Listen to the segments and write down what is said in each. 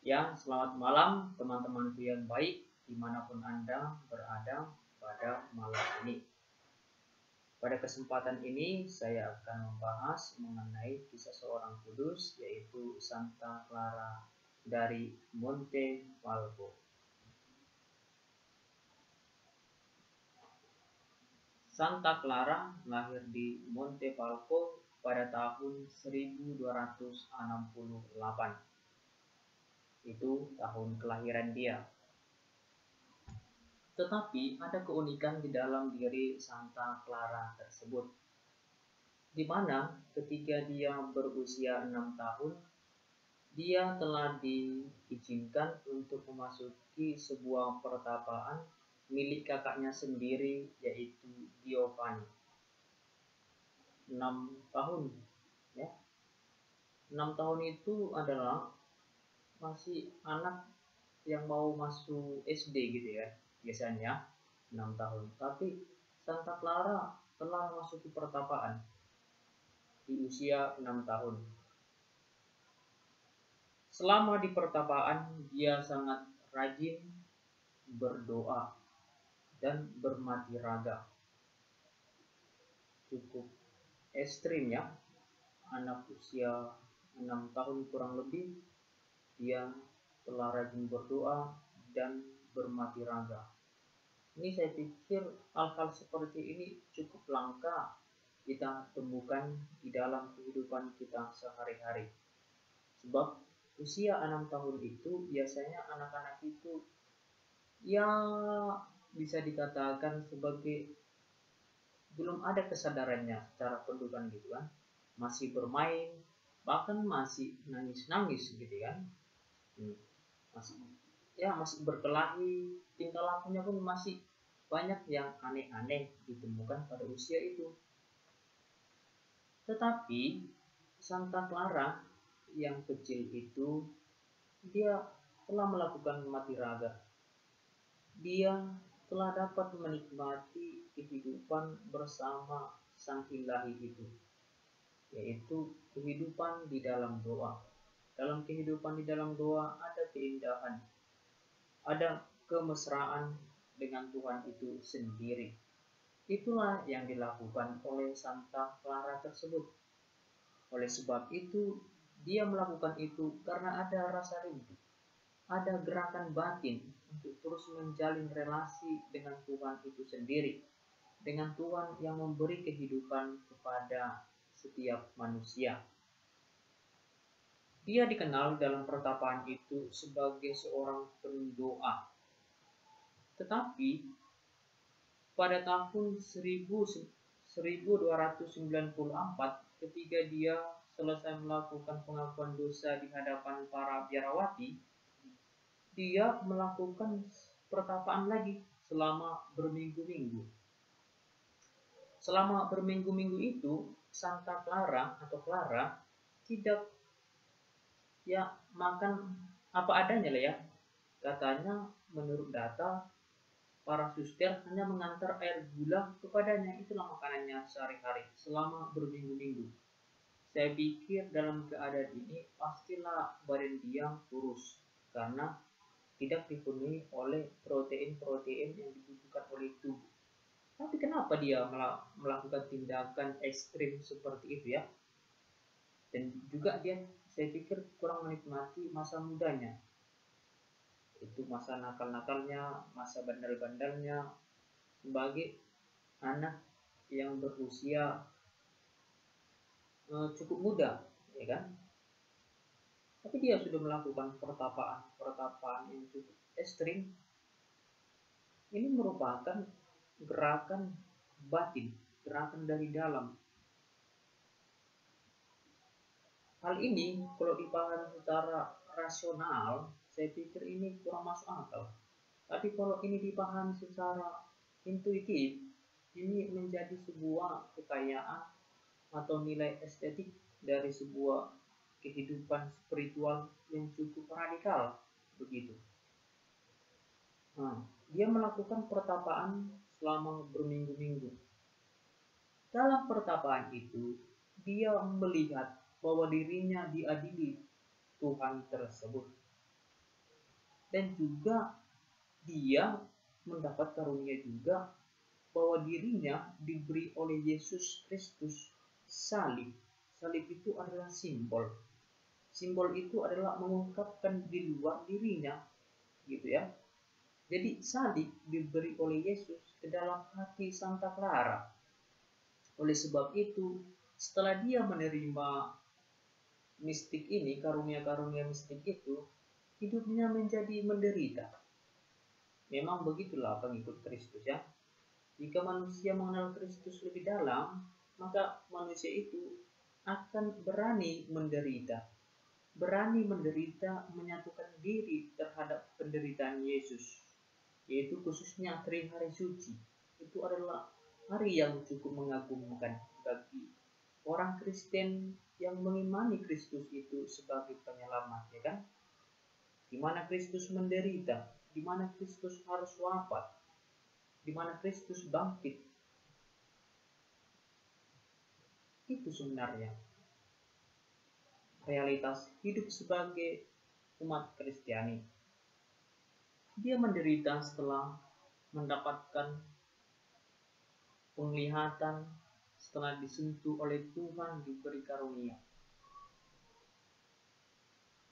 Ya, selamat malam teman-temanku yang baik dimanapun Anda berada pada malam ini. Pada kesempatan ini saya akan membahas mengenai kisah seorang kudus yaitu Santa Clara dari Monte Falco. Santa Clara lahir di Monte Falco pada tahun 1268. Itu tahun kelahiran dia. Tetapi ada keunikan di dalam diri Santa Clara tersebut, di mana ketika dia berusia 6 tahun, dia telah diizinkan untuk memasuki sebuah pertapaan milik kakaknya sendiri, yaitu Giovanni. 6 tahun, ya. 6 tahun itu adalah masih anak yang mau masuk SD gitu ya, biasanya 6 tahun. Tapi Santa Clara telah memasuki pertapaan di usia 6 tahun. Selama di pertapaan, dia sangat rajin berdoa dan bermati raga. Cukup ekstrim ya, anak usia 6 tahun kurang lebih, dia telah rajin berdoa dan bermati raga. Ini saya pikir hal-hal seperti ini cukup langka kita temukan di dalam kehidupan kita sehari-hari. Sebab usia 6 tahun itu biasanya anak-anak itu ya bisa dikatakan sebagai belum ada kesadarannya secara pendidikan gitu kan. Masih bermain, bahkan masih nangis-nangis gitu kan. Masih berkelahi, tingkah lakunya pun masih banyak yang aneh-aneh ditemukan pada usia itu. Tetapi Santa Clara yang kecil itu, dia telah melakukan mati raga. Dia telah dapat menikmati kehidupan bersama Sang Ilahi itu, yaitu kehidupan di dalam doa. Dalam kehidupan di dalam doa ada keindahan, ada kemesraan dengan Tuhan itu sendiri. Itulah yang dilakukan oleh Santa Clara tersebut. Oleh sebab itu, dia melakukan itu karena ada rasa rindu, ada gerakan batin untuk terus menjalin relasi dengan Tuhan itu sendiri, dengan Tuhan yang memberi kehidupan kepada setiap manusia. Dia dikenal dalam pertapaan itu sebagai seorang pendoa. Tetapi pada tahun 1294, ketika dia selesai melakukan pengakuan dosa di hadapan para biarawati, dia melakukan pertapaan lagi selama berminggu-minggu. Selama berminggu-minggu itu, Santa Clara atau Clara tidak ya makan apa adanya lah ya. Katanya menurut data, para suster hanya mengantar air gula kepadanya. Itulah makanannya sehari-hari selama berminggu-minggu. Saya pikir dalam keadaan ini pastilah badan dia kurus karena tidak dipenuhi oleh protein-protein yang dibutuhkan oleh tubuh. Tapi kenapa dia melakukan tindakan ekstrim seperti itu ya? Dan juga dia, saya pikir, kurang menikmati masa mudanya. Itu masa nakal-nakalnya, masa bandel-bandelnya sebagai anak yang berusia cukup muda, ya kan? Tapi dia sudah melakukan pertapaan yang cukup ekstrim. Ini merupakan gerakan batin, gerakan dari dalam. Hal ini kalau dipahami secara rasional, saya pikir ini kurang masuk akal. Tapi kalau ini dipahami secara intuitif, ini menjadi sebuah kekayaan atau nilai estetik dari sebuah kehidupan spiritual yang cukup radikal begitu. Dia melakukan pertapaan selama berminggu-minggu. Dalam pertapaan itu, dia melihat bahwa dirinya diadili Tuhan tersebut. dan juga dia mendapat karunia juga bahwa dirinya diberi oleh Yesus Kristus salib. Salib itu adalah simbol. Simbol itu adalah mengungkapkan di luar dirinya, gitu ya. Jadi salib diberi oleh Yesus ke dalam hati Santa Clara. Oleh sebab itu, setelah dia menerima mistik ini, karunia-karunia mistik itu, hidupnya menjadi menderita. Memang begitulah pengikut Kristus ya. Jika manusia mengenal Kristus lebih dalam, maka manusia itu akan berani menderita. Berani menderita, menyatukan diri terhadap penderitaan Yesus. Yaitu khususnya hari suci. Itu adalah hari yang cukup mengagumkan bagi orang Kristen yang mengimani Kristus itu sebagai penyelamat, ya kan? Di mana Kristus menderita, di mana Kristus harus wafat, di mana Kristus bangkit. Itu sebenarnya realitas hidup sebagai umat Kristiani. Dia menderita setelah mendapatkan penglihatan, setelah disentuh oleh Tuhan, diberi karunia.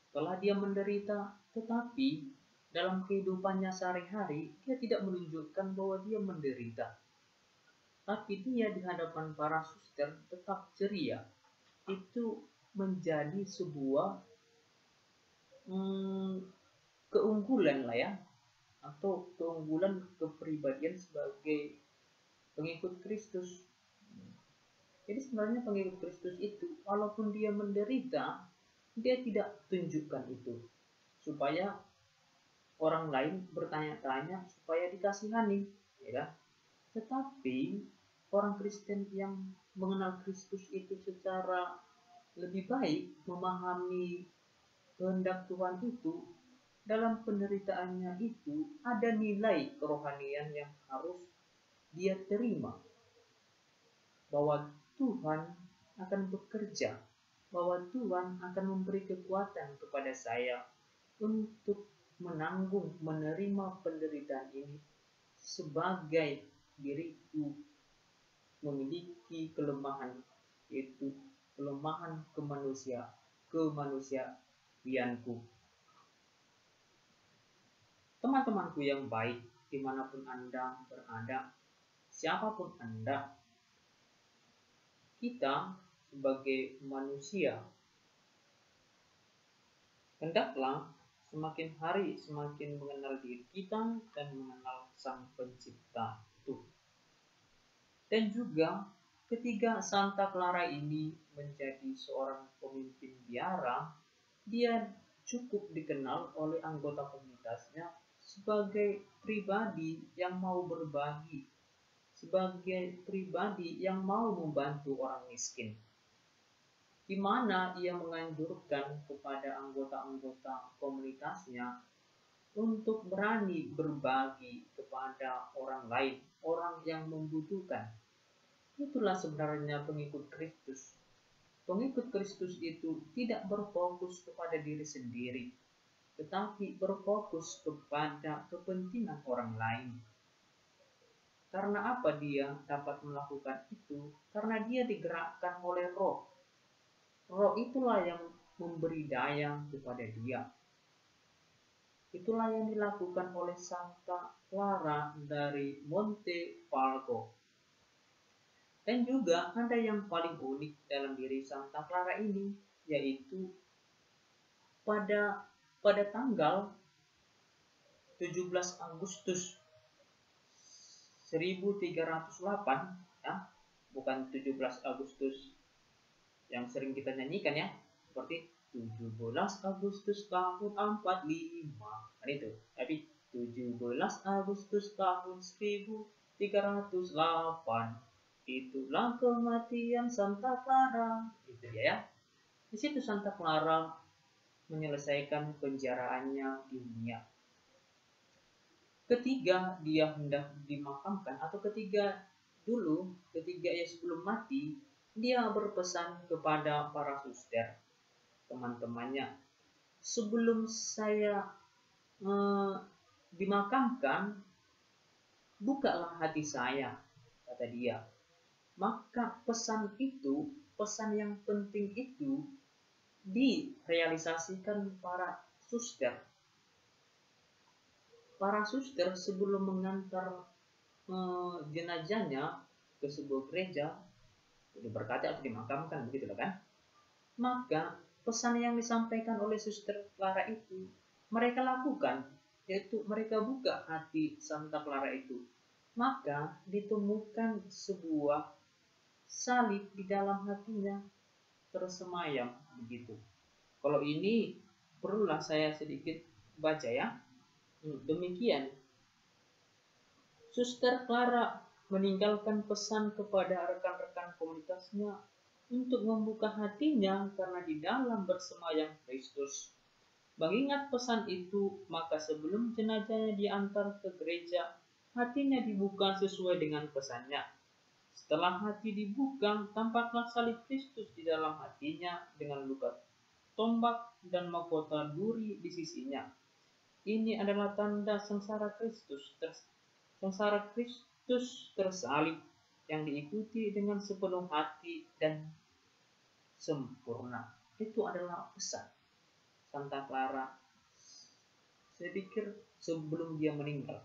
Setelah dia menderita, tetapi dalam kehidupannya sehari-hari, dia tidak menunjukkan bahwa dia menderita. Tapi dia di hadapan para suster tetap ceria. Itu menjadi sebuah keunggulan lah ya, atau keunggulan kepribadian sebagai pengikut Kristus. Jadi sebenarnya pengikut Kristus itu, walaupun dia menderita, dia tidak tunjukkan itu, supaya orang lain bertanya-tanya, supaya dikasihani, ya. Tetapi orang Kristen yang mengenal Kristus itu secara lebih baik, memahami kehendak Tuhan itu, dalam penderitaannya itu ada nilai kerohanian yang harus dia terima, bahwa Tuhan akan bekerja, bahwa Tuhan akan memberi kekuatan kepada saya untuk menanggung, menerima penderitaan ini sebagai diriku memiliki kelemahan, yaitu kelemahan kemanusiaanku. Teman-temanku yang baik, dimanapun Anda berada, siapapun Anda, kita sebagai manusia hendaklah semakin hari semakin mengenal diri kita dan mengenal Sang Pencipta itu. Dan juga ketika Santa Clara ini menjadi seorang pemimpin biara, dia cukup dikenal oleh anggota komunitasnya sebagai pribadi yang mau berbagi, sebagai pribadi yang mau membantu orang miskin, di mana ia menganjurkan kepada anggota-anggota komunitasnya untuk berani berbagi kepada orang lain, orang yang membutuhkan. Itulah sebenarnya pengikut Kristus. Pengikut Kristus itu tidak berfokus kepada diri sendiri, tetapi berfokus kepada kepentingan orang lain. Karena apa dia dapat melakukan itu? Karena dia digerakkan oleh Roh. Roh itulah yang memberi daya kepada dia. Itulah yang dilakukan oleh Santa Clara dari Monte Falco. Dan juga ada yang paling unik dalam diri Santa Clara ini, yaitu pada tanggal 17 Agustus 1308, ya, bukan 17 Agustus yang sering kita nyanyikan ya, seperti 17 Agustus tahun 45, kan itu. Tapi 17 Agustus tahun 1308, itulah kematian Santa Clara. Itu dia ya. Di situ Santa Clara menyelesaikan penjaraannya di dunia. Ketika dia hendak dimakamkan, atau ketika ia sebelum mati, dia berpesan kepada para suster, teman-temannya, sebelum saya eh, dimakamkan, bukalah hati saya, kata dia. Maka pesan yang penting itu direalisasikan suster. Para suster sebelum mengantar jenazahnya ke sebuah gereja, diberkati atau dimakamkan, begitu kan? Maka pesan yang disampaikan oleh Suster Clara itu mereka lakukan, yaitu mereka buka hati Santa Clara itu. Maka ditemukan sebuah salib di dalam hatinya tersemayam begitu. Kalau ini perlulah saya sedikit baca ya. Demikian Suster Clara meninggalkan pesan kepada rekan-rekan komunitasnya untuk membuka hatinya karena di dalam bersemayam Kristus. Mengingat pesan itu, maka sebelum jenazahnya diantar ke gereja, hatinya dibuka sesuai dengan pesannya. Setelah hati dibuka, tampaklah salib Kristus di dalam hatinya dengan luka tombak dan mahkota duri di sisinya. Ini adalah tanda sengsara Kristus tersalib yang diikuti dengan sepenuh hati dan sempurna. Itu adalah pesan Santa Clara, saya pikir sebelum dia meninggal.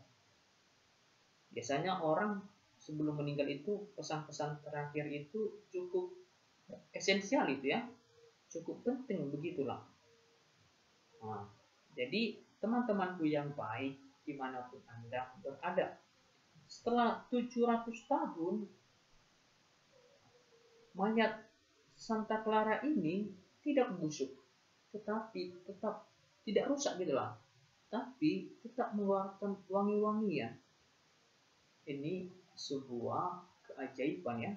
Biasanya orang sebelum meninggal itu pesan-pesan terakhir itu cukup esensial itu ya, cukup penting begitulah. Nah, jadi teman-temanku yang baik dimanapun Anda berada, setelah 700 tahun mayat Santa Clara ini tidak busuk, tetapi tetap tidak rusak gitu lah, tapi tetap mengeluarkan wangi-wangian. Ini sebuah keajaiban ya.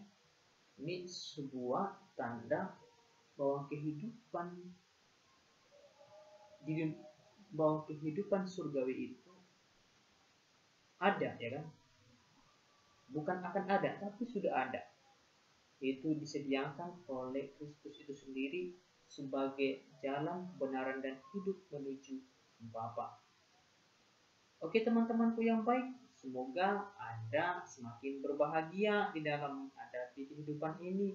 Ini sebuah tanda bahwa kehidupan surgawi itu ada ya kan? Bukan akan ada, tapi sudah ada. Itu disediakan oleh Kristus itu sendiri sebagai jalan kebenaran dan hidup menuju Bapa. Oke teman-temanku yang baik, semoga Anda semakin berbahagia di dalam menghadapi kehidupan ini